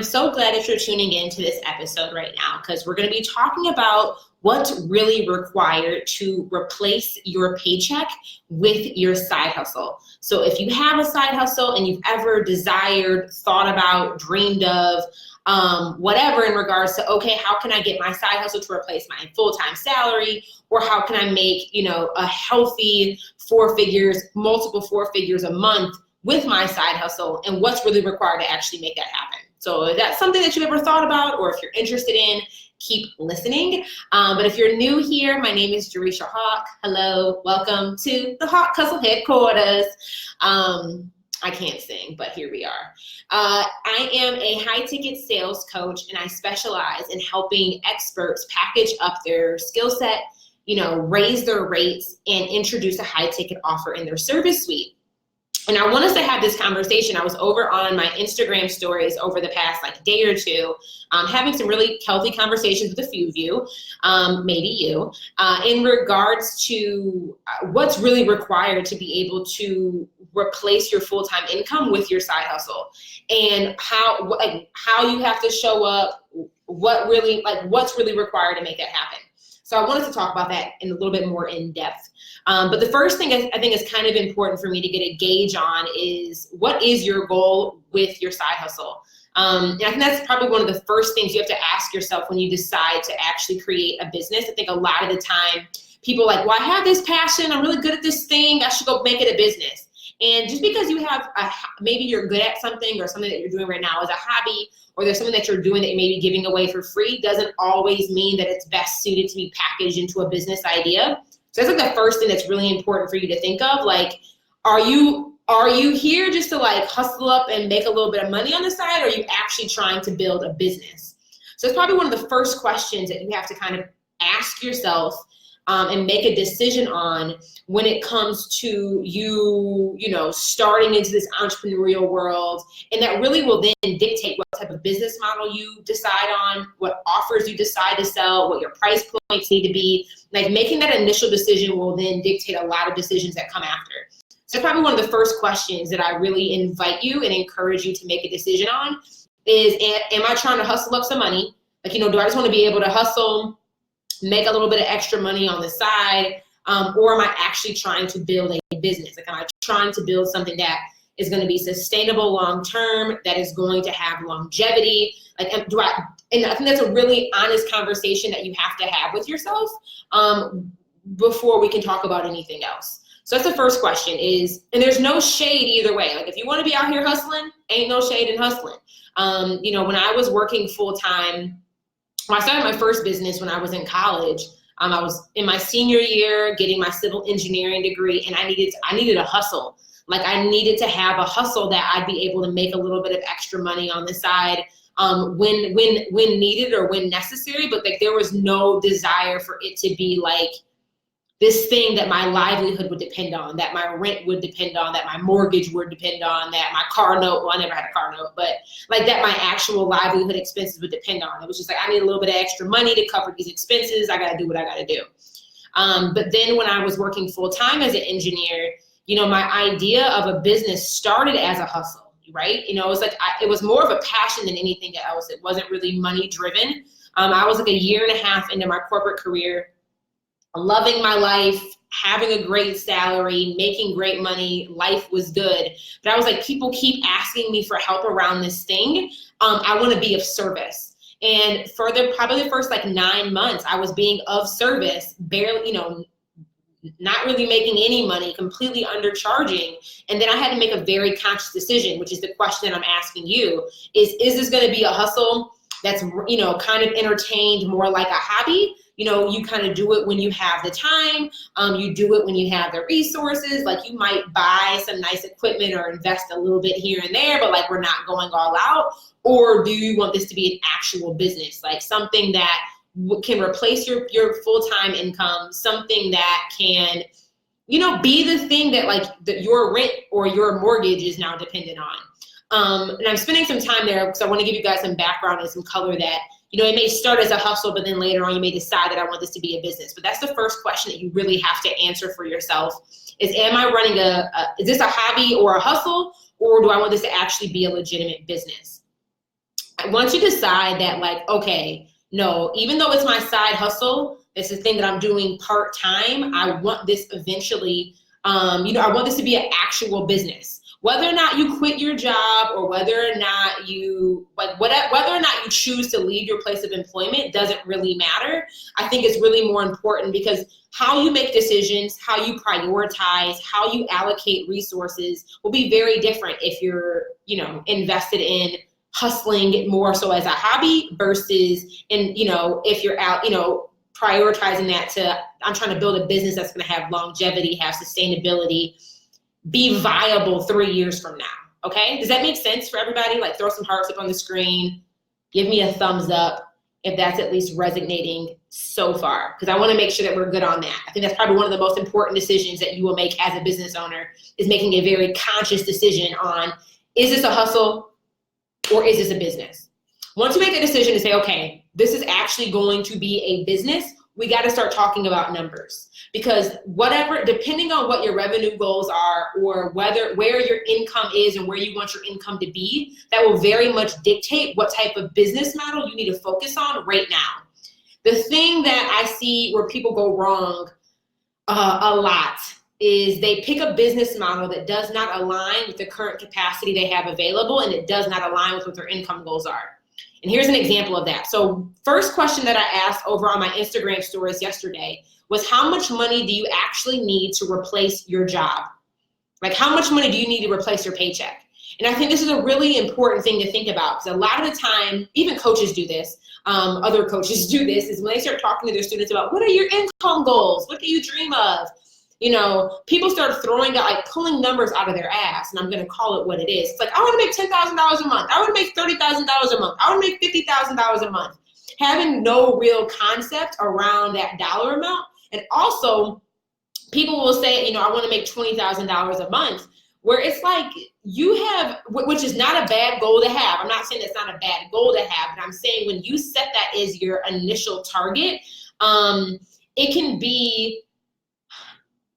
I'm so glad that you're tuning in to this episode right now, because we're going to be talking about what's really required to replace your paycheck with your side hustle. So if you have a side hustle and you've ever desired, thought about, dreamed of, whatever in regards to, okay, how can I get my side hustle to replace my full-time salary? Or how can I make, a healthy multiple four figures a month with my side hustle, and what's really required to actually make that happen? So if that's something that you've ever thought about, or if you're interested in, keep listening. But if you're new here, my name is Jerisha Hawk. Hello, welcome to the Hawk Hustle headquarters. I can't sing, but here we are. I am a high ticket sales coach, and I specialize in helping experts package up their skill set, raise their rates, and introduce a high ticket offer in their service suite. And I want us to have this conversation. I was over on my Instagram stories over the past day or two, having some really healthy conversations with a few of you, maybe you, in regards to what's really required to be able to replace your full-time income with your side hustle, and how you have to show up, what's really required to make that happen. So I wanted to talk about that in a little bit more in depth. But the first thing I think is kind of important for me to get a gauge on is, what is your goal with your side hustle? And I think that's probably one of the first things you have to ask yourself when you decide to actually create a business. I think a lot of the time people are like, well, I have this passion, I'm really good at this thing, I should go make it a business. And just because you have maybe you're good at something, or something that you're doing right now as a hobby, or there's something that you're doing that you may be giving away for free, doesn't always mean that it's best suited to be packaged into a business idea. So that's the first thing that's really important for you to think of. Are you here just to hustle up and make a little bit of money on the side, or are you actually trying to build a business? So it's probably one of the first questions that you have to kind of ask yourself and make a decision on when it comes to you starting into this entrepreneurial world. And that really will then dictate what type of business model you decide on, what offers you decide to sell, what your price points need to be. Making that initial decision will then dictate a lot of decisions that come after. So probably one of the first questions that I really invite you and encourage you to make a decision on is, am I trying to hustle up some money? Do I just want to be able to hustle, make a little bit of extra money on the side, or am I actually trying to build a business? Am I trying to build something that is going to be sustainable long-term, that is going to have longevity? And I think that's a really honest conversation that you have to have with yourself before we can talk about anything else. So that's the first question is, and there's no shade either way. If you want to be out here hustling, ain't no shade in hustling. When I was working full-time, when I started my first business when I was in college, I was in my senior year getting my civil engineering degree, and I needed a hustle. I needed to have a hustle that I'd be able to make a little bit of extra money on the side when needed or when necessary. But there was no desire for it to be this thing that my livelihood would depend on, that my rent would depend on, that my mortgage would depend on, that my car note, well, I never had a car note, but that my actual livelihood expenses would depend on. It was just I need a little bit of extra money to cover these expenses. I got to do what I got to do. But then when I was working full time as an engineer, my idea of a business started as a hustle, right? It was it was more of a passion than anything else. It wasn't really money driven. I was a year and a half into my corporate career, loving my life, having a great salary, making great money, life was good. But I was people keep asking me for help around this thing. I want to be of service. And for probably the first 9 months, I was being of service, barely, not really making any money, completely undercharging. And then I had to make a very conscious decision, which is the question that I'm asking you, is this going to be a hustle that's, kind of entertained more like a hobby? You kind of do it when you have the time, you do it when you have the resources, you might buy some nice equipment or invest a little bit here and there, but we're not going all out. Or do you want this to be an actual business, something that can replace your full-time income, something that can, be the thing that your rent or your mortgage is now dependent on. And I'm spending some time there because I want to give you guys some background and some color that, it may start as a hustle, but then later on you may decide that I want this to be a business. But that's the first question that you really have to answer for yourself is, am I running is this a hobby or a hustle, or do I want this to actually be a legitimate business? once you decide that, like, okay, no, even though it's my side hustle, it's a thing that I'm doing part-time, I want this eventually, I want this to be an actual business. Whether or not you quit your job, or whether or not you, whether or not you choose to leave your place of employment doesn't really matter. I think it's really more important, because how you make decisions, how you prioritize, how you allocate resources will be very different if you're, invested in hustling it more so as a hobby versus if you're out, prioritizing that to, I'm trying to build a business that's going to have longevity, have sustainability, be viable 3 years from now. Okay, does that make sense for everybody? Like, throw some hearts up on the screen, give me a thumbs up if that's at least resonating so far, because I want to make sure that we're good on that. I think that's probably one of the most important decisions that you will make as a business owner, is making a very conscious decision on, is this a hustle or is this a business? Once you make the decision to say, okay, this is actually going to be a business, we got to start talking about numbers, because depending on what your revenue goals are, or where your income is and where you want your income to be, that will very much dictate what type of business model you need to focus on right now. The thing that I see where people go wrong a lot is they pick a business model that does not align with the current capacity they have available, and it does not align with what their income goals are. And here's an example of that. So first question that I asked over on my Instagram stories yesterday was, how much money do you actually need to replace your job? Like, how much money do you need to replace your paycheck? And I think this is a really important thing to think about, because a lot of the time, even coaches do this, other coaches do this, is when they start talking to their students about, what are your income goals? What do you dream of? People start throwing out, like, pulling numbers out of their ass, and I'm going to call it what it is. It's like, I want to make $10,000 a month. I want to make $30,000 a month. I want to make $50,000 a month. Having no real concept around that dollar amount. And also, people will say, I want to make $20,000 a month, where it's like, you have, which is not a bad goal to have. I'm not saying it's not a bad goal to have, but I'm saying when you set that as your initial target, it can be,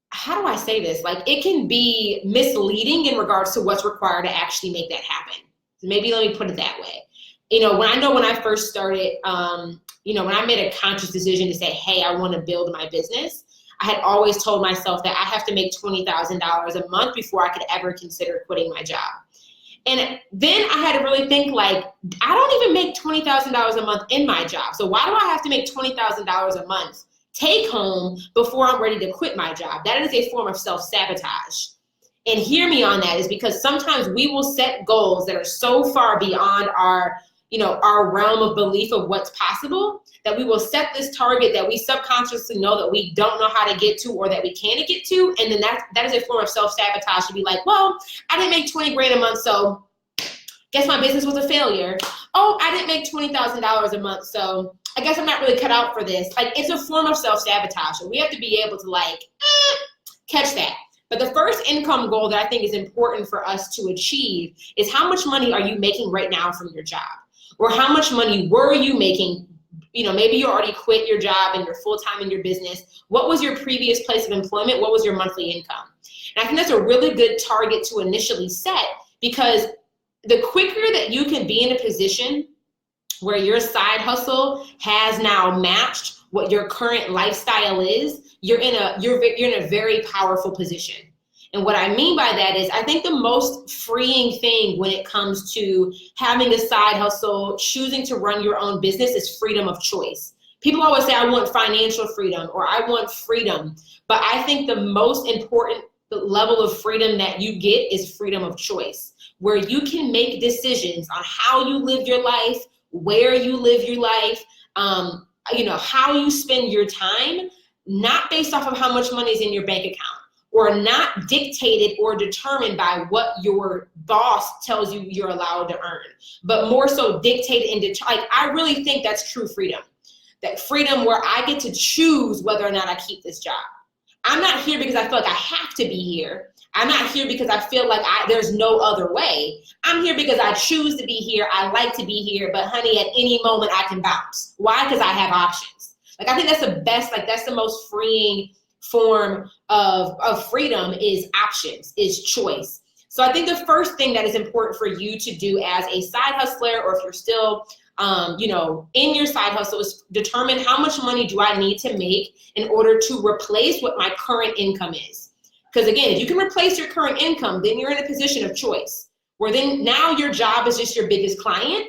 how do I say this? Like, it can be misleading in regards to what's required to actually make that happen. Maybe let me put it that way. When I first started, when I made a conscious decision to say, hey, I want to build my business, I had always told myself that I have to make $20,000 a month before I could ever consider quitting my job. And then I had to really think, like, I don't even make $20,000 a month in my job. So why do I have to make $20,000 a month take home before I'm ready to quit my job? That is a form of self-sabotage. And hear me on that, is because sometimes we will set goals that are so far beyond our realm of belief of what's possible, that we will set this target that we subconsciously know that we don't know how to get to, or that we can't get to. And then that is a form of self-sabotage, to be like, well, I didn't make 20 grand a month, so guess my business was a failure. Oh, I didn't make $20,000 a month, so I guess I'm not really cut out for this. Like, it's a form of self-sabotage, and we have to be able to, like, catch that. But the first income goal that I think is important for us to achieve is, how much money are you making right now from your job? Or how much money were you making? Maybe you already quit your job and you're full-time in your business. What was your previous place of employment? What was your monthly income? And I think that's a really good target to initially set, because the quicker that you can be in a position where your side hustle has now matched what your current lifestyle is, you're in a very powerful position. And what I mean by that is, I think the most freeing thing when it comes to having a side hustle, choosing to run your own business, is freedom of choice. People always say, I want financial freedom, or I want freedom. But I think the most important level of freedom that you get is freedom of choice, where you can make decisions on how you live your life, where you live your life, how you spend your time, not based off of how much money is in your bank account, or not dictated or determined by what your boss tells you you're allowed to earn, but more so dictated and I really think that's true freedom. That freedom where I get to choose whether or not I keep this job. I'm not here because I feel like I have to be here. I'm not here because I feel like there's no other way. I'm here because I choose to be here. I like to be here, but honey, at any moment I can bounce. Why? Because I have options. Like, I think that's the best, that's the most freeing form of freedom, is options, is choice. So I think the first thing that is important for you to do as a side hustler, or if you're still in your side hustle, is determine how much money do I need to make in order to replace what my current income is. Because again, if you can replace your current income, then you're in a position of choice, where then now your job is just your biggest client,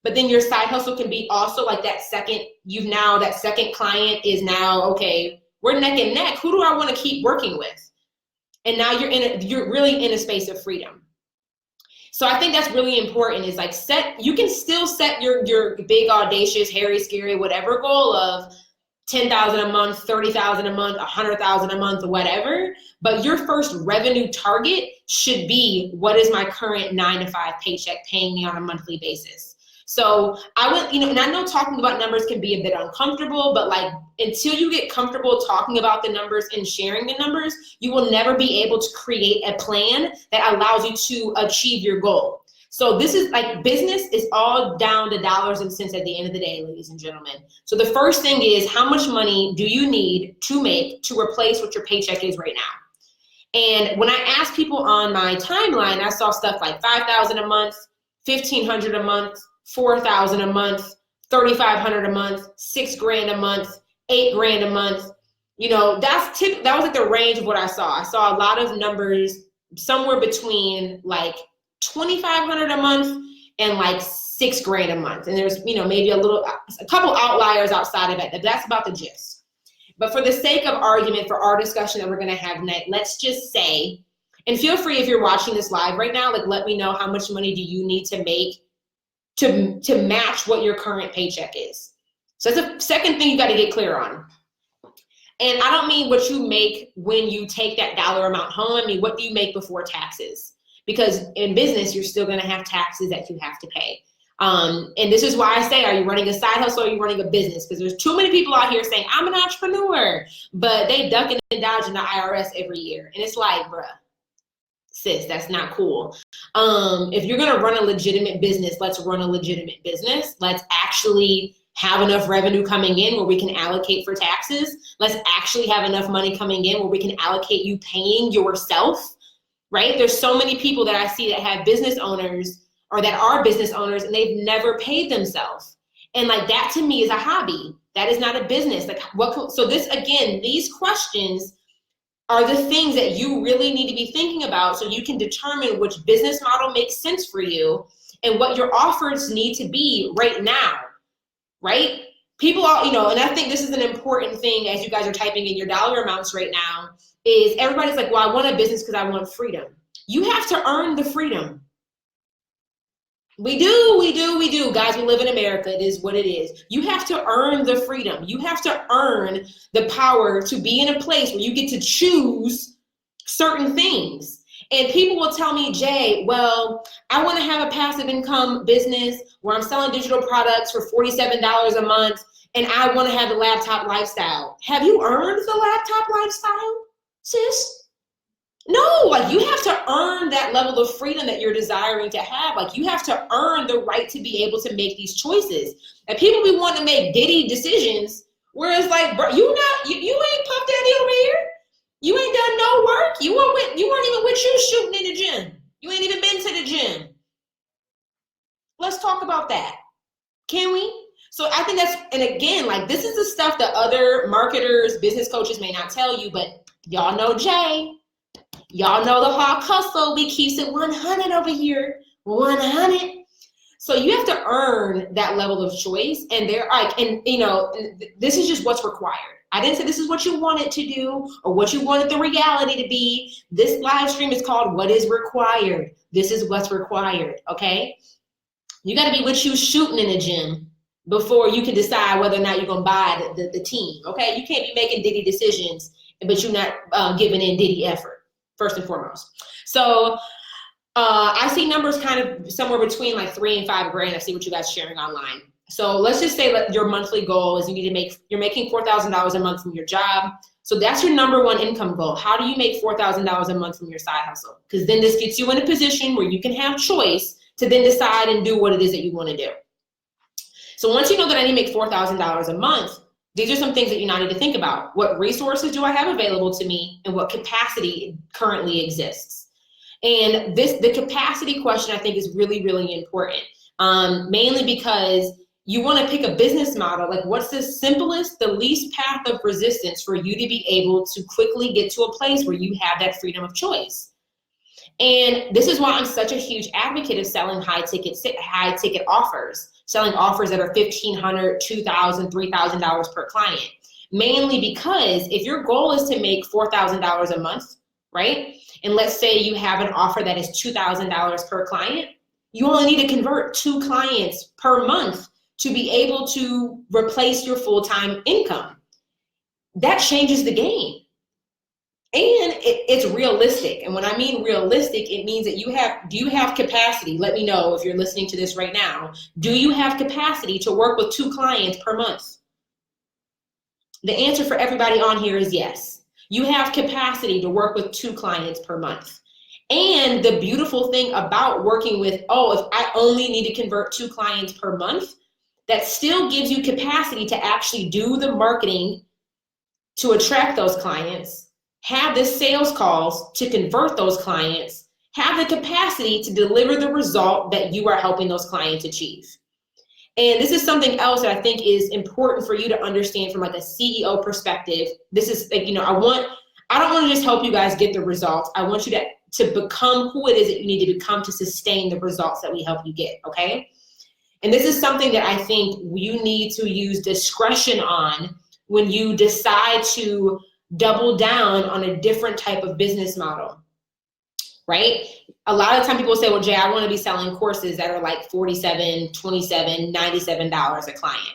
but then your side hustle can be also like that second client is now, okay, we're neck and neck. Who do I want to keep working with? And now you're really in a space of freedom. So I think that's really important, is like you can still set your big, audacious, hairy, scary, whatever goal of $10,000 a month, $30,000 a month, $100,000 a month, whatever. But your first revenue target should be, what is my current 9-to-5 paycheck paying me on a monthly basis? So I would, and I know talking about numbers can be a bit uncomfortable, but like until you get comfortable talking about the numbers and sharing the numbers, you will never be able to create a plan that allows you to achieve your goal. So this is like, business is all down to dollars and cents at the end of the day, ladies and gentlemen. So the first thing is, how much money do you need to make to replace what your paycheck is right now? And when I asked people on my timeline, I saw stuff like $5,000 a month, $1,500 a month, $4,000 a month, $3,500 a month, $6,000 a month, $8,000 a month. That was like the range of what I saw. I saw a lot of numbers somewhere between like $2,500 a month and like $6,000 a month. And there's, maybe a couple outliers outside of it, but that's about the gist. But for the sake of argument, for our discussion that we're going to have tonight, let's just say, and feel free if you're watching this live right now, like let me know how much money do you need to make to match what your current paycheck is. So that's the second thing you got to get clear on. And I don't mean what you make when you take that dollar amount home. I mean, what do you make before taxes? Because in business, you're still going to have taxes that you have to pay. And this is why I say, are you running a side hustle or are you running a business? Because there's too many people out here saying, I'm an entrepreneur, but they ducking and dodging the IRS every year. And it's like, bruh, sis, that's not cool. If you're going to run a legitimate business, let's run a legitimate business. Let's actually have enough revenue coming in where we can allocate for taxes. Let's actually have enough money coming in where we can allocate you paying yourself, right? There's so many people that I see that have business owners or that are business owners and they've never paid themselves. And like that to me is a hobby. That is not a business. Like so this, again, these questions are the things that you really need to be thinking about so you can determine which business model makes sense for you and what your offers need to be right now, right? People are, and I think this is an important thing as you guys are typing in your dollar amounts right now, is everybody's like, well, I want a business because I want freedom. You have to earn the freedom. We do. Guys, we live in America. It is what it is. You have to earn the freedom. You have to earn the power to be in a place where you get to choose certain things. And people will tell me, Jay, well, I want to have a passive income business where I'm selling digital products for $47 a month, and I want to have the laptop lifestyle. Have you earned the laptop lifestyle, sis? No, like you have to earn that level of freedom that you're desiring to have. Like you have to earn the right to be able to make these choices. And people be wanting to make diddy decisions, whereas like, bro, you ain't Puff Daddy over here. You ain't done no work. You weren't even with you shooting in the gym. You ain't even been to the gym. Let's talk about that. Can we? So I think that's, and again, like this is the stuff that other marketers, business coaches may not tell you, but y'all know Jay. Y'all know the hard hustle. We keeps it 100 over here. 100. So you have to earn that level of choice. And this is just what's required. I didn't say this is what you wanted to do or what you wanted the reality to be. This live stream is called What is Required. This is what's required, okay? You got to be with you shooting in the gym before you can decide whether or not you're going to buy the team, okay? You can't be making diddy decisions, but you're not giving in diddy effort. First and foremost. So I see numbers kind of somewhere between like $3,000 and $5,000. I see what you guys sharing online. So let's just say that your monthly goal is you're making $4,000 a month from your job. So that's your number one income goal. How do you make $4,000 a month from your side hustle? Because then this gets you in a position where you can have choice to then decide and do what it is that you want to do. So once you know that I need to make $4,000 a month, these are some things that you now need to think about. What resources do I have available to me and what capacity currently exists? And the capacity question, I think, is really, really important, mainly because you want to pick a business model. Like, what's the simplest, the least path of resistance for you to be able to quickly get to a place where you have that freedom of choice? And this is why I'm such a huge advocate of selling high ticket offers, selling offers that are $1,500, $2,000, $3,000 per client. Mainly because if your goal is to make $4,000 a month, right? And let's say you have an offer that is $2,000 per client, you only need to convert 2 clients per month to be able to replace your full-time income. That changes the game. And it's realistic. And when I mean realistic, it means that do you have capacity? Let me know if you're listening to this right now. Do you have capacity to work with 2 clients per month? The answer for everybody on here is yes. You have capacity to work with 2 clients per month. And the beautiful thing about working with, if I only need to convert 2 clients per month, that still gives you capacity to actually do the marketing to attract those clients, have the sales calls to convert those clients, have the capacity to deliver the result that you are helping those clients achieve. And this is something else that I think is important for you to understand from like a CEO perspective. This is like, I don't want to just help you guys get the results. I want you to become who it is that you need to become to sustain the results that we help you get, okay? And this is something that I think you need to use discretion on when you decide to double down on a different type of business model, right? A lot of time people say, well, Jay, I want to be selling courses that are like $47, $27, $97 a client.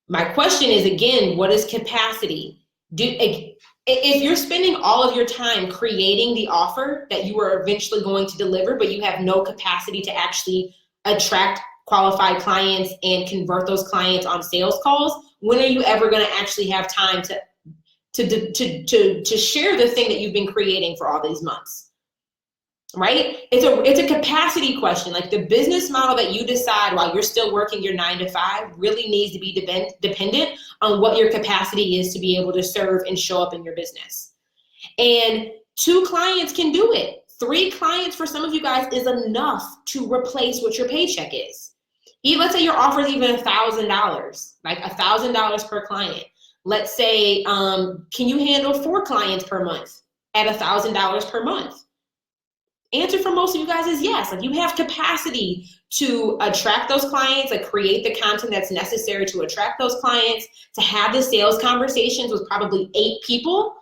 My question is, again, what is capacity? If you're spending all of your time creating the offer that you are eventually going to deliver, but you have no capacity to actually attract qualified clients and convert those clients on sales calls, when are you ever going to actually have time to share the thing that you've been creating for all these months, right? It's a capacity question. Like, the business model that you decide while you're still working your 9 to 5 really needs to be dependent on what your capacity is to be able to serve and show up in your business. And 2 clients can do it. 3 clients for some of you guys is enough to replace what your paycheck is. Let's say your offer is even $1,000, like $1,000 per client. Let's say, can you handle 4 clients per month at $1,000 per month? Answer for most of you guys is yes. Like, you have capacity to attract those clients, like create the content that's necessary to attract those clients, to have the sales conversations with probably 8 people,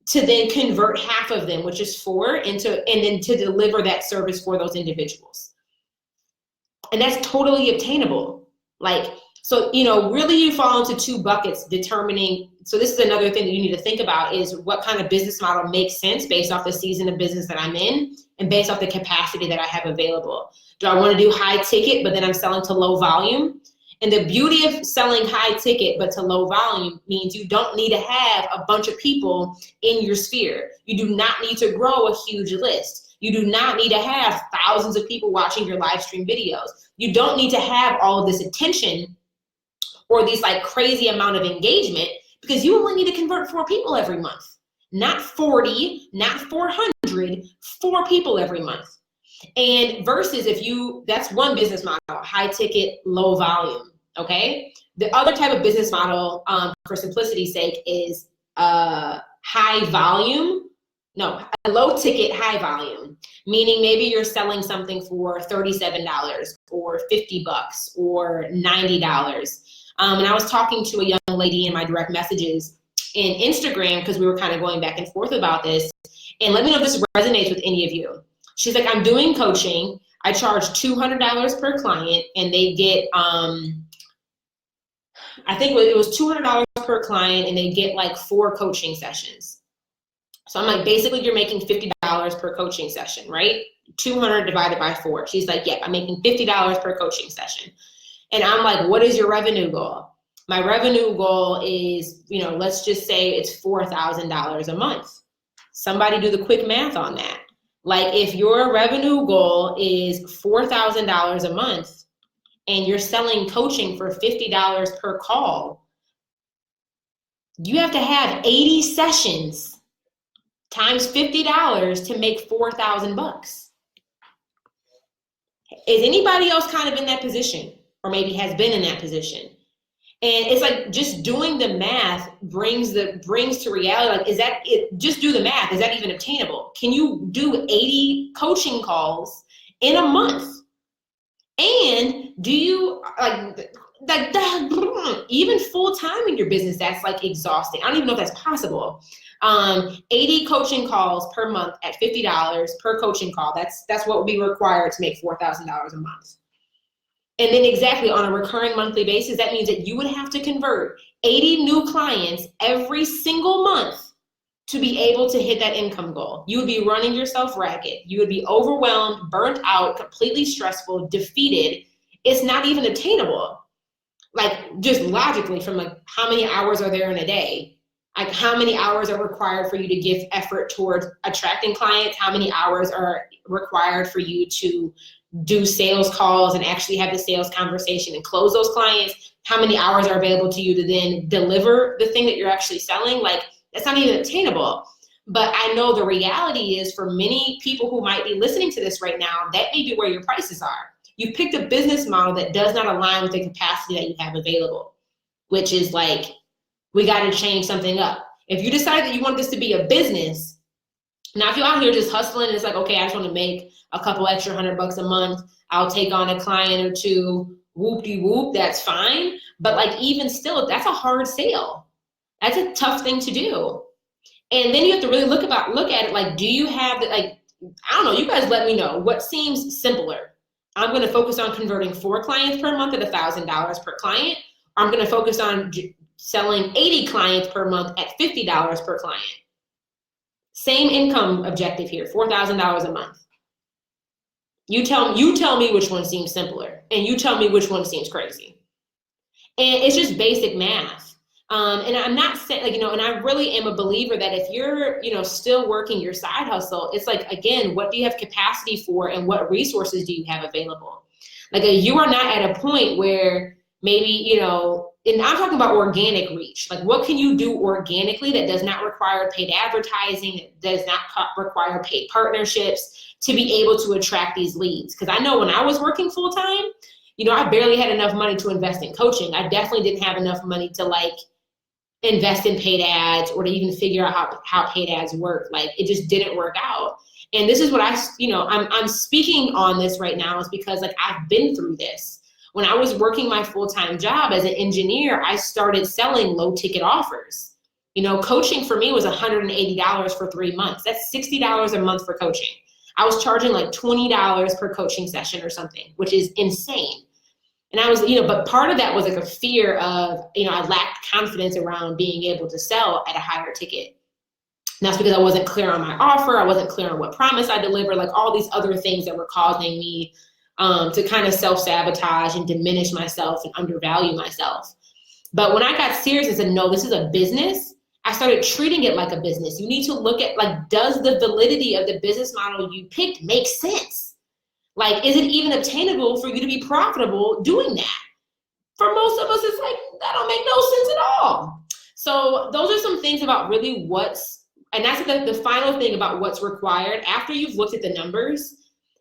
to then convert half of them, which is 4, and then to deliver that service for those individuals. And that's totally obtainable. Like, so, really you fall into 2 buckets determining. So this is another thing that you need to think about, is what kind of business model makes sense based off the season of business that I'm in and based off the capacity that I have available. Do I want to do high ticket, but then I'm selling to low volume? And the beauty of selling high ticket, but to low volume, means you don't need to have a bunch of people in your sphere. You do not need to grow a huge list. You do not need to have thousands of people watching your live stream videos. You don't need to have all of this attention or these like crazy amount of engagement, because you only need to convert 4 people every month. Not 40, not 400, 4 people every month. And versus that's one business model, high ticket, low volume, okay? The other type of business model, for simplicity's sake, is high volume. No, low ticket, high volume, meaning maybe you're selling something for $37 or $50 or $90. And I was talking to a young lady in my direct messages in Instagram, because we were kind of going back and forth about this. And let me know if this resonates with any of you. She's like, I'm doing coaching. I charge $200 per client, and they get, I think it was $200 per client, and they get like 4 coaching sessions. So I'm like, basically you're making $50 per coaching session, right? 200 divided by 4. She's like, yeah, I'm making $50 per coaching session. And I'm like, what is your revenue goal? My revenue goal is, let's just say it's $4,000 a month. Somebody do the quick math on that. Like, if your revenue goal is $4,000 a month and you're selling coaching for $50 per call, you have to have 80 sessions times $50 to make $4,000. Is anybody else kind of in that position, or maybe has been in that position? And it's like just doing the math brings to reality. Like, is that it? Just do the math. Is that even obtainable? Can you do 80 coaching calls in a month? And do you like that even full time in your business? That's like exhausting. I don't even know if that's possible. 80 coaching calls per month at $50 per coaching call. That's what would be required to make $4,000 a month. And then exactly on a recurring monthly basis, that means that you would have to convert 80 new clients every single month to be able to hit that income goal. You would be running yourself ragged. You would be overwhelmed, burnt out, completely stressful, defeated. It's not even attainable. Like, just logically, from like how many hours are there in a day? Like, how many hours are required for you to give effort towards attracting clients? How many hours are required for you to do sales calls and actually have the sales conversation and close those clients? How many hours are available to you to then deliver the thing that you're actually selling? Like, that's not even attainable. But I know the reality is, for many people who might be listening to this right now, that may be where your prices are. You picked a business model that does not align with the capacity that you have available, which is like, we got to change something up. If you decide that you want this to be a business, now if you're out here just hustling and it's like, okay, I just want to make a couple extra $100 a month, I'll take on a client or two, whoop-de-whoop, that's fine. But like, even still, that's a hard sale. That's a tough thing to do. And then you have to really look at it like, do you have the, like, I don't know, you guys let me know what seems simpler. I'm going to focus on converting 4 clients per month at $1,000 per client. Or I'm going to focus on selling 80 clients per month at $50 per client. Same income objective here, $4,000 a month. You tell me which one seems simpler, and you tell me which one seems crazy. And it's just basic math. And I'm not saying, like, and I really am a believer that if you're, still working your side hustle, it's like, again, what do you have capacity for and what resources do you have available? Like, you are not at a point where maybe, and I'm talking about organic reach. Like, what can you do organically that does not require paid advertising, that does not require paid partnerships to be able to attract these leads? Because I know when I was working full time, I barely had enough money to invest in coaching. I definitely didn't have enough money to invest in paid ads or to even figure out how paid ads work. Like, it just didn't work out. And this is what I'm speaking on this right now is because I've been through this. When I was working my full-time job as an engineer, I started selling low ticket offers. Coaching for me was $180 for 3 months. That's $60 a month for coaching. I was charging like $20 per coaching session or something, which is insane. And I was, but part of that was like a fear of, I lacked confidence around being able to sell at a higher ticket. And that's because I wasn't clear on my offer. I wasn't clear on what promise I delivered, like all these other things that were causing me to kind of self-sabotage and diminish myself and undervalue myself. But when I got serious and said, no, this is a business, I started treating it like a business. You need to look at, does the validity of the business model you picked make sense? Is it even obtainable for you to be profitable doing that? For most of us, it's like, that don't make no sense at all. So those are some things about really and that's the final thing about what's required after you've looked at the numbers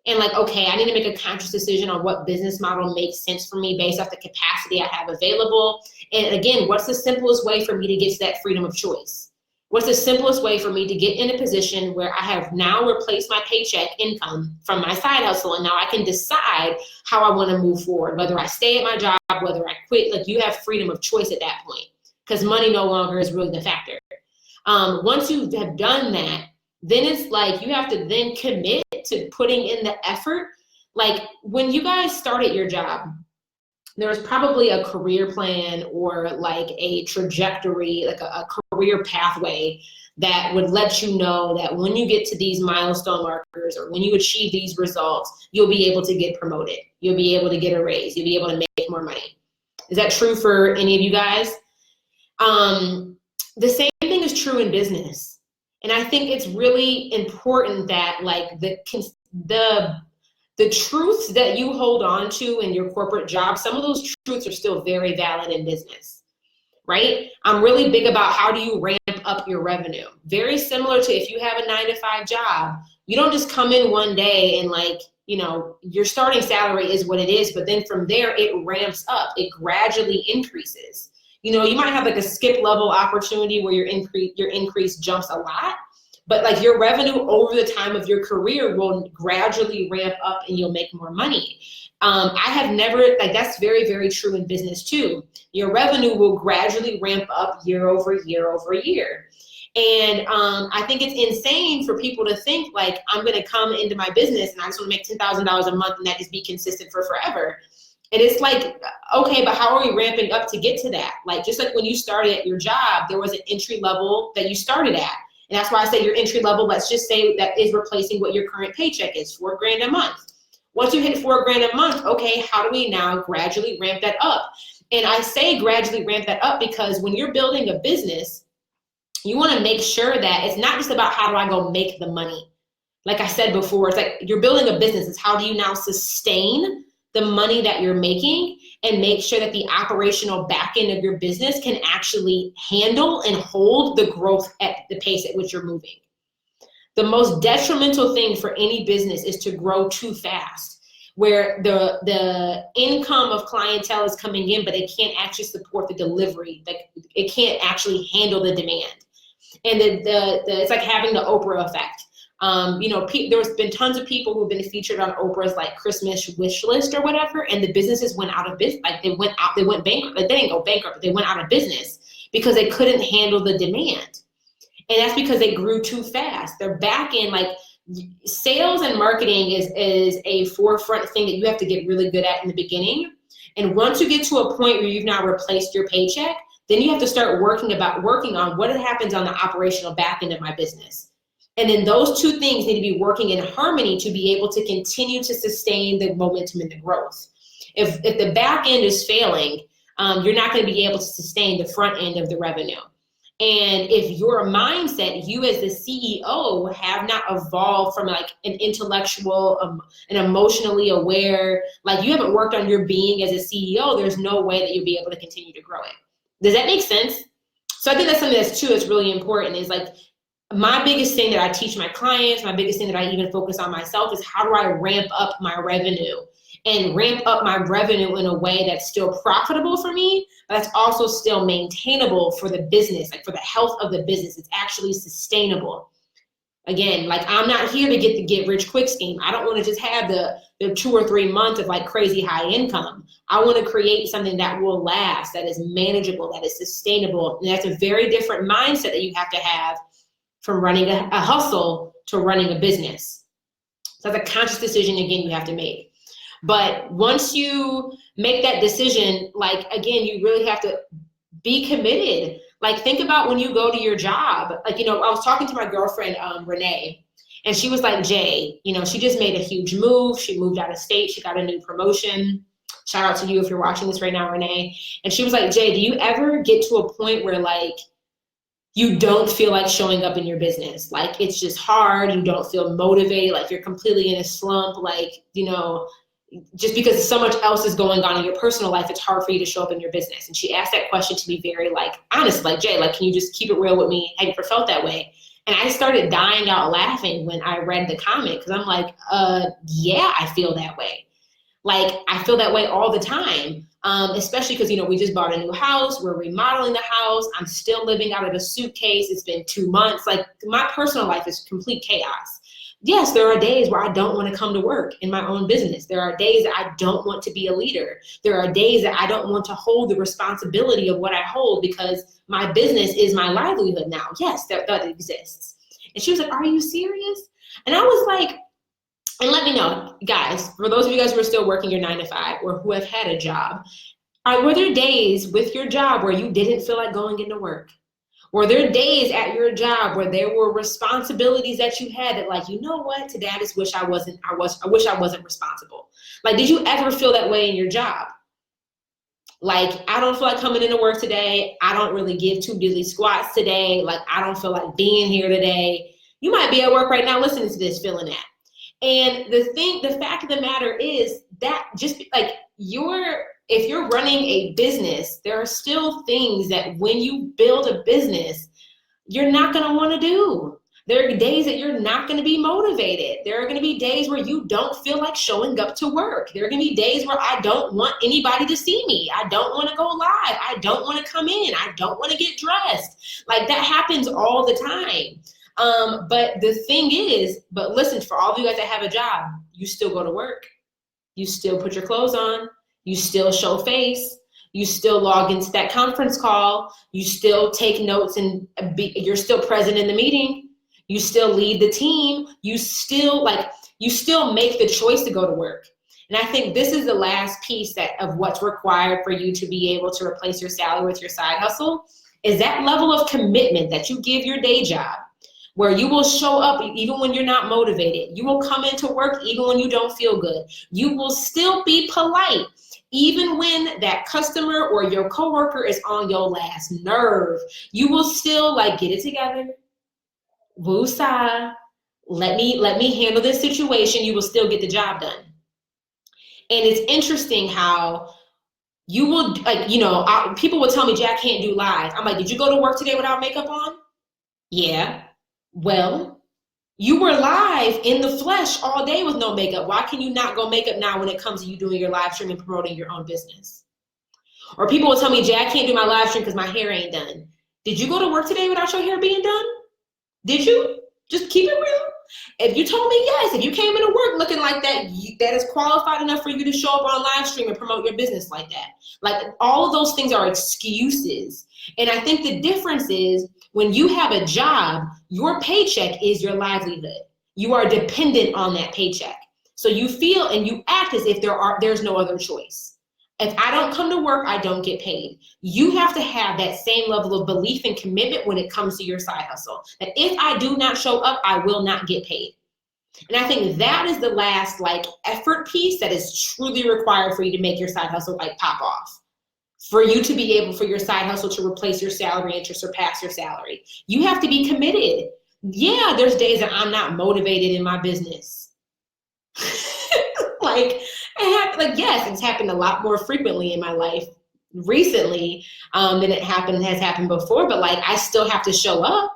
and okay, I need to make a conscious decision on what business model makes sense for me based off the capacity I have available. And again, what's the simplest way for me to get to that freedom of choice? What's the simplest way for me to get in a position where I have now replaced my paycheck income from my side hustle, and now I can decide how I want to move forward, whether I stay at my job, whether I quit. You have freedom of choice at that point because money no longer is really the factor. Once you have done that, then it's you have to then commit to putting in the effort. When you guys started your job, there was probably a career plan or a trajectory, a career pathway that would let you know that when you get to these milestone markers or when you achieve these results, you'll be able to get promoted. You'll be able to get a raise. You'll be able to make more money. Is that true for any of you guys? The same thing is true in business. And I think it's really important that the truths that you hold on to in your corporate job, some of those truths are still very valid in business. right? I'm really big about how do you ramp up your revenue. Very similar to if you have a 9-to-5 job, you don't just come in one day and like, you know, your starting salary is what it is, but then from there it ramps up, it gradually increases. You know, you might have like a skip level opportunity where your increase jumps a lot, but like your revenue over the time of your career will gradually ramp up and you'll make more money. I have never, like that's very, very true in business too. Your revenue will gradually ramp up year over year over year. And I think it's insane for people to think like, I'm gonna come into my business and I just wanna make $10,000 a month and that just be consistent for forever. And it's like, okay, but how are we ramping up to get to that? Like, just like when you started at your job, there was an entry level that you started at. And that's why I say your entry level, let's just say that is replacing what your current paycheck is, $4,000 a month. Once you hit $4,000 a month, okay, how do we now gradually ramp that up? And I say gradually ramp that up because when you're building a business, you wanna make sure that it's not just about how do I go make the money. Like I said before, it's like you're building a business, it's how do you now sustain the money that you're making and make sure that the operational back end of your business can actually handle and hold the growth at the pace at which you're moving. The most detrimental thing for any business is to grow too fast, where the income of clientele is coming in, but it can't actually support the delivery. Like it can't actually handle the demand. And it's like having the Oprah effect. You know, there's been tons of people who've been featured on Oprah's like Christmas wish list or whatever, and the businesses went out of business. Like they went bankrupt. Like they didn't go bankrupt, but they went out of business because they couldn't handle the demand. And that's because they grew too fast. They're back in like sales and marketing is a forefront thing that you have to get really good at in the beginning. And once you get to a point where you've now replaced your paycheck, then you have to start working on what happens on the operational back end of my business. And then those two things need to be working in harmony to be able to continue to sustain the momentum and the growth. If the back end is failing, you're not going to be able to sustain the front end of the revenue. And if your mindset, you as the CEO have not evolved from like an intellectual, and emotionally aware, like you haven't worked on your being as a CEO, there's no way that you'll be able to continue to grow it. Does that make sense? So I think that's something that's really important is like, my biggest thing that I teach my clients, my biggest thing that I even focus on myself is how do I ramp up my revenue and ramp up my revenue in a way that's still profitable for me, but that's also still maintainable for the business, like for the health of the business. It's actually sustainable. Again, like I'm not here to get the get rich quick scheme. I don't want to just have the 2 or 3 months of like crazy high income. I want to create something that will last, that is manageable, that is sustainable. And that's a very different mindset that you have to have from running a hustle to running a business. So that's a conscious decision, again, you have to make. But once you make that decision, like, again, you really have to be committed. Like, think about when you go to your job. Like, you know, I was talking to my girlfriend, Renee, and she was like, Jay, you know, she just made a huge move. She moved out of state. She got a new promotion. Shout out to you if you're watching this right now, Renee. And she was like, Jay, do you ever get to a point where, like, you don't feel like showing up in your business? Like, it's just hard. You don't feel motivated. Like, you're completely in a slump. Like, you know, just because so much else is going on in your personal life, it's hard for you to show up in your business. And she asked that question to be very like honest, like, Jay, like, can you just keep it real with me? Have you ever felt that way? And I started dying out laughing when I read the comment, because I'm like, yeah, I feel that way. Like, I feel that way all the time, especially because, you know, we just bought a new house. We're remodeling the house. I'm still living out of a suitcase. It's been 2 months. Like, my personal life is complete chaos. Yes, there are days where I don't want to come to work in my own business. There are days that I don't want to be a leader. There are days that I don't want to hold the responsibility of what I hold because my business is my livelihood now. Yes, that exists. And she was like, are you serious? And I was like, and let me know, guys, for those of you guys who are still working your 9 to 5 or who have had a job, were there days with your job where you didn't feel like going into work? Were there days at your job where there were responsibilities that you had that, like, you know what, today I just wish I wish I wasn't responsible? Like, did you ever feel that way in your job? Like, I don't feel like coming into work today. I don't really give 2 diddly squats today. Like, I don't feel like being here today. You might be at work right now listening to this feeling that. And the fact of the matter is that just like if you're running a business, there are still things that when you build a business, you're not going to want to do. There are days that you're not going to be motivated. There are going to be days where you don't feel like showing up to work. There are going to be days where I don't want anybody to see me. I don't want to go live. I don't want to come in. I don't want to get dressed. Like that happens all the time. But the thing is, but listen, for all of you guys that have a job, you still go to work. You still put your clothes on. You still show face. You still log into that conference call. You still take notes and you're still present in the meeting. You still lead the team. You still make the choice to go to work. And I think this is the last piece of what's required for you to be able to replace your salary with your side hustle is that level of commitment that you give your day job, where you will show up even when you're not motivated. You will come into work even when you don't feel good. You will still be polite, even when that customer or your coworker is on your last nerve. You will still get it together. Woosah, let me handle this situation. You will still get the job done. And it's interesting how you will, people will tell me, Jack, can't do live. I'm like, did you go to work today without makeup on? Yeah. Well, you were live in the flesh all day with no makeup. Why can you not go makeup now when it comes to you doing your live stream and promoting your own business? Or people will tell me, Jack, I can't do my live stream because my hair ain't done. Did you go to work today without your hair being done? Did you? Just keep it real. If you told me yes, if you came into work looking like that, that is qualified enough for you to show up on live stream and promote your business like that. Like all of those things are excuses. And I think the difference is when you have a job, your paycheck is your livelihood. You are dependent on that paycheck. So you feel and you act as if there's no other choice. If I don't come to work, I don't get paid. You have to have that same level of belief and commitment when it comes to your side hustle. That if I do not show up, I will not get paid. And I think that is the last effort piece that is truly required for you to make your side hustle pop off. For you to be able, for your side hustle to replace your salary and to surpass your salary. You have to be committed. Yeah, there's days that I'm not motivated in my business. Yes, it's happened a lot more frequently in my life recently than has happened before, but I still have to show up.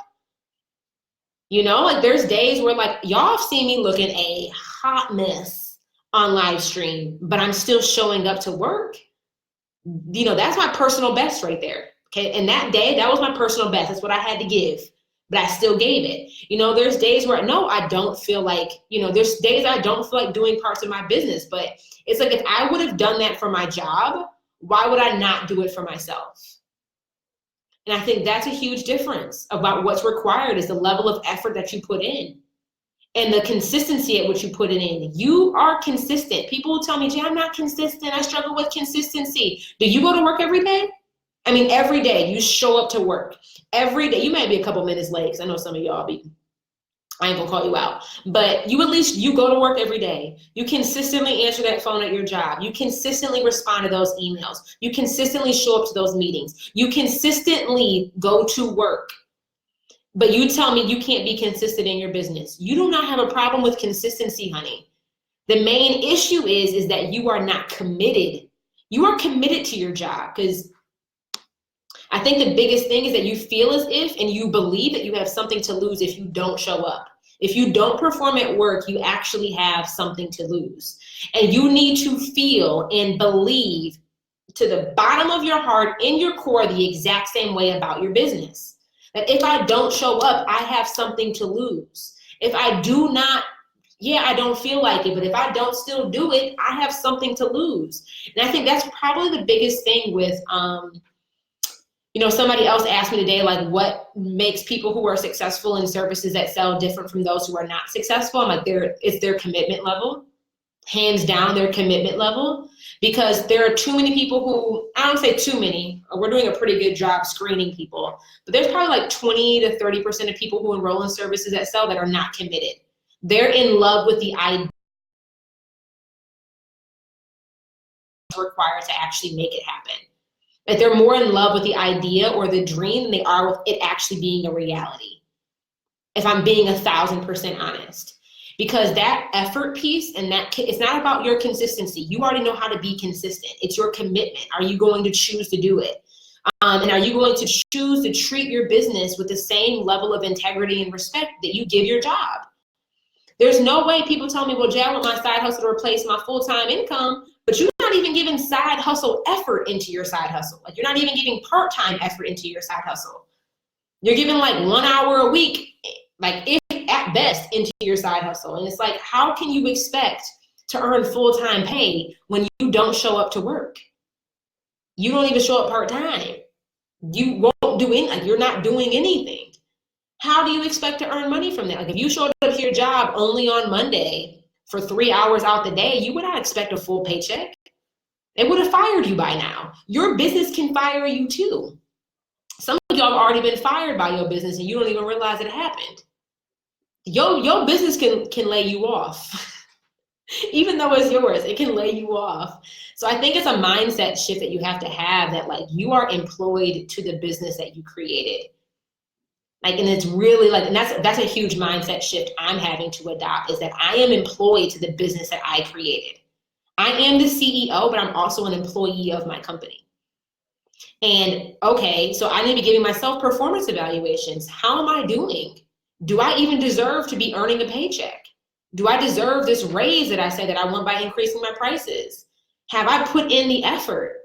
There's days where y'all have seen me looking a hot mess on live stream, but I'm still showing up to work. That's my personal best right there. Okay. And that day, that was my personal best. That's what I had to give, but I still gave it. There's days where I don't feel there's days I don't feel like doing parts of my business, but it's if I would have done that for my job, why would I not do it for myself? And I think that's a huge difference about what's required is the level of effort that you put in and the consistency at which you put it in. You are consistent. People will tell me, Jay, I'm not consistent. I struggle with consistency. Do you go to work every day? I mean, every day you show up to work. Every day. You might be a couple minutes late, because I know some of y'all I ain't gonna call you out, but you go to work every day. You consistently answer that phone at your job. You consistently respond to those emails. You consistently show up to those meetings. You consistently go to work. But you tell me you can't be consistent in your business. You do not have a problem with consistency, honey. The main issue is that you are not committed. You are committed to your job, because I think the biggest thing is that you feel as if and you believe that you have something to lose if you don't show up. If you don't perform at work, you actually have something to lose. And you need to feel and believe to the bottom of your heart, in your core, the exact same way about your business. That if I don't show up, I have something to lose. If I do not, I don't feel like it, but if I don't still do it, I have something to lose. And I think that's probably the biggest thing with, somebody else asked me today, what makes people who are successful in services that sell different from those who are not successful? I'm like, it's their commitment level. Hands down, their commitment level. Because there are too many people who, I don't say too many, we're doing a pretty good job screening people, but there's probably 20 to 30% of people who enroll in services that sell that are not committed. They're in love with the idea required to actually make it happen. That they're more in love with the idea or the dream than they are with it actually being a reality. If I'm being 1,000% honest. because that effort piece and that it's not about your consistency. You already know how to be consistent. It's your commitment. Are you going to choose to do it? And are you going to choose to treat your business with the same level of integrity and respect that you give your job? There's no way people tell me, well, Jay, I want my side hustle to replace my full-time income, but you're not even giving side hustle effort into your side hustle. Like, you're not even giving part-time effort into your side hustle. You're giving like 1 hour a week, like if at best, into your side hustle. And it's like, how can you expect to earn full-time pay when you don't show up to work? You don't even show up part-time. You won't do anything, like you're not doing anything. How do you expect to earn money from that? Like, if you showed up to your job only on Monday for 3 hours out the day, you would not expect a full paycheck. They would have fired you by now. Your business can fire you too. Some of y'all have already been fired by your business and you don't even realize it happened. Your business can lay you off. Even though it's yours, it can lay you off. So I think it's a mindset shift that you have to have, that like you are employed to the business that you created. Like, and it's really like, and that's a huge mindset shift I'm having to adopt, is that I am employed to the business that I created. I am the CEO, but I'm also an employee of my company. And okay, so I need to be giving myself performance evaluations. How am I doing? Do I even deserve to be earning a paycheck? Do I deserve this raise that I say that I want by increasing my prices? Have I put in the effort?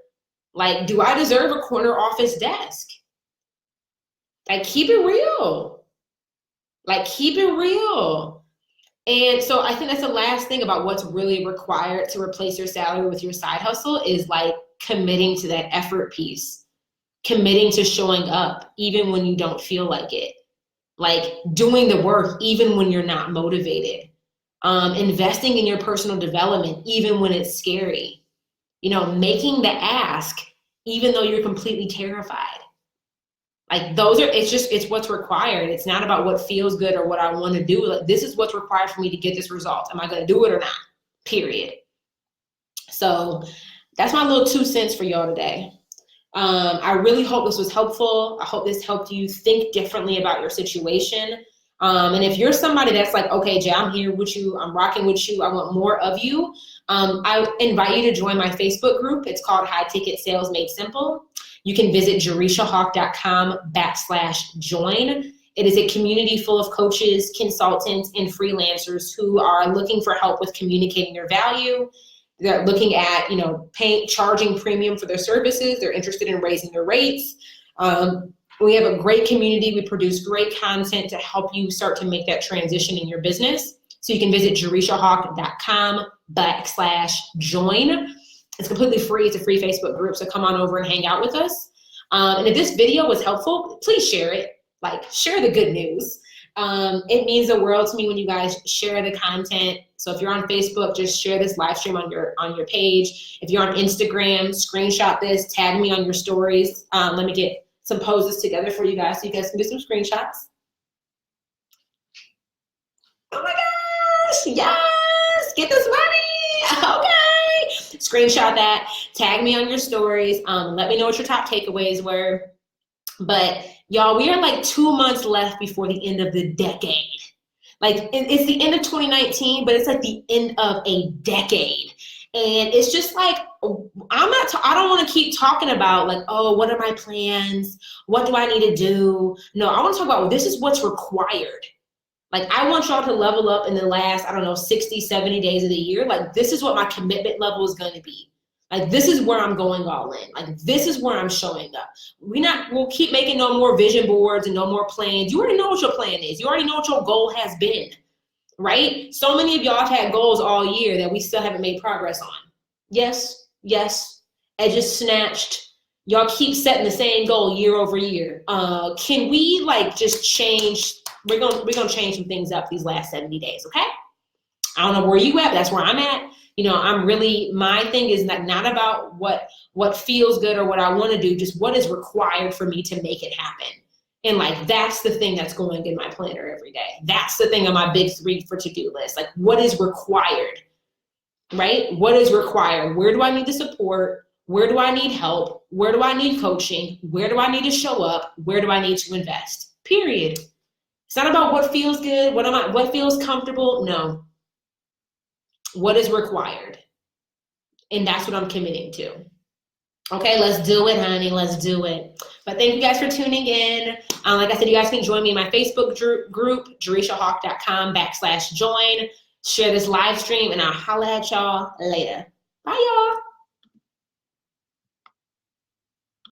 Like, do I deserve a corner office desk? Like, keep it real. Like, keep it real. And so I think that's the last thing about what's really required to replace your salary with your side hustle, is like committing to that effort piece, committing to showing up even when you don't feel like it, like doing the work even when you're not motivated, investing in your personal development even when it's scary, you know, making the ask even though you're completely terrified. Like, those are, it's what's required. It's not about what feels good or what I want to do. Like, this is what's required for me to get this result. Am I going to do it or not? Period. So that's my little 2 cents for y'all today. I really hope this was helpful. I hope this helped you think differently about your situation. And if you're somebody that's like, okay, Jay, I'm here with you, I'm rocking with you, I want more of you, I invite you to join my Facebook group. It's called High Ticket Sales Made Simple. You can visit jerishahawk.com/join. It is a community full of coaches, consultants, and freelancers who are looking for help with communicating their value. They're looking at, you know, charging premium for their services. They're interested in raising their rates. We have a great community. We produce great content to help you start to make that transition in your business. So you can visit jerishahawk.com/join. It's completely free. It's a free Facebook group. So come on over and hang out with us. And if this video was helpful, please share it. Like, share the good news. It means the world to me when you guys share the content. So if you're on Facebook, just share this live stream on your page. If you're on Instagram, screenshot this, tag me on your stories. Let me get some poses together for you guys so you guys can do some screenshots. Oh my gosh, yes, get this money, okay. Screenshot that, tag me on your stories. Let me know what your top takeaways were. But y'all, we are like 2 months left before the end of the decade. Like, it's the end of 2019, but it's like the end of a decade. And it's just like, I don't want to keep talking about like, oh, what are my plans? What do I need to do? No, I want to talk about, well, this is what's required. Like, I want y'all to level up in the last, 60, 70 days of the year. Like, this is what my commitment level is going to be. Like, this is where I'm going all in. Like, this is where I'm showing up. We'll keep making no more vision boards and no more plans. You already know what your plan is. You already know what your goal has been, right? So many of y'all have had goals all year that we still haven't made progress on. Yes, edges snatched. Y'all keep setting the same goal year over year. Can we like just change? We're gonna change some things up these last 70 days, okay? I don't know where you at, but that's where I'm at. You know, my thing is not about what feels good or what I want to do, just what is required for me to make it happen. And like, that's the thing that's going in my planner every day. That's the thing on my big 3 for to-do list. Like, what is required, right? What is required? Where do I need the support? Where do I need help? Where do I need coaching? Where do I need to show up? Where do I need to invest? Period. It's not about what feels good, what feels comfortable. No, what is required. And that's what I'm committing to. Okay, let's do it, honey. Let's do it. But thank you guys for tuning in. Like I said, you guys can join me in my Facebook group, jerishahawk.com/join. Share this live stream, and I'll holla at y'all later. Bye, y'all.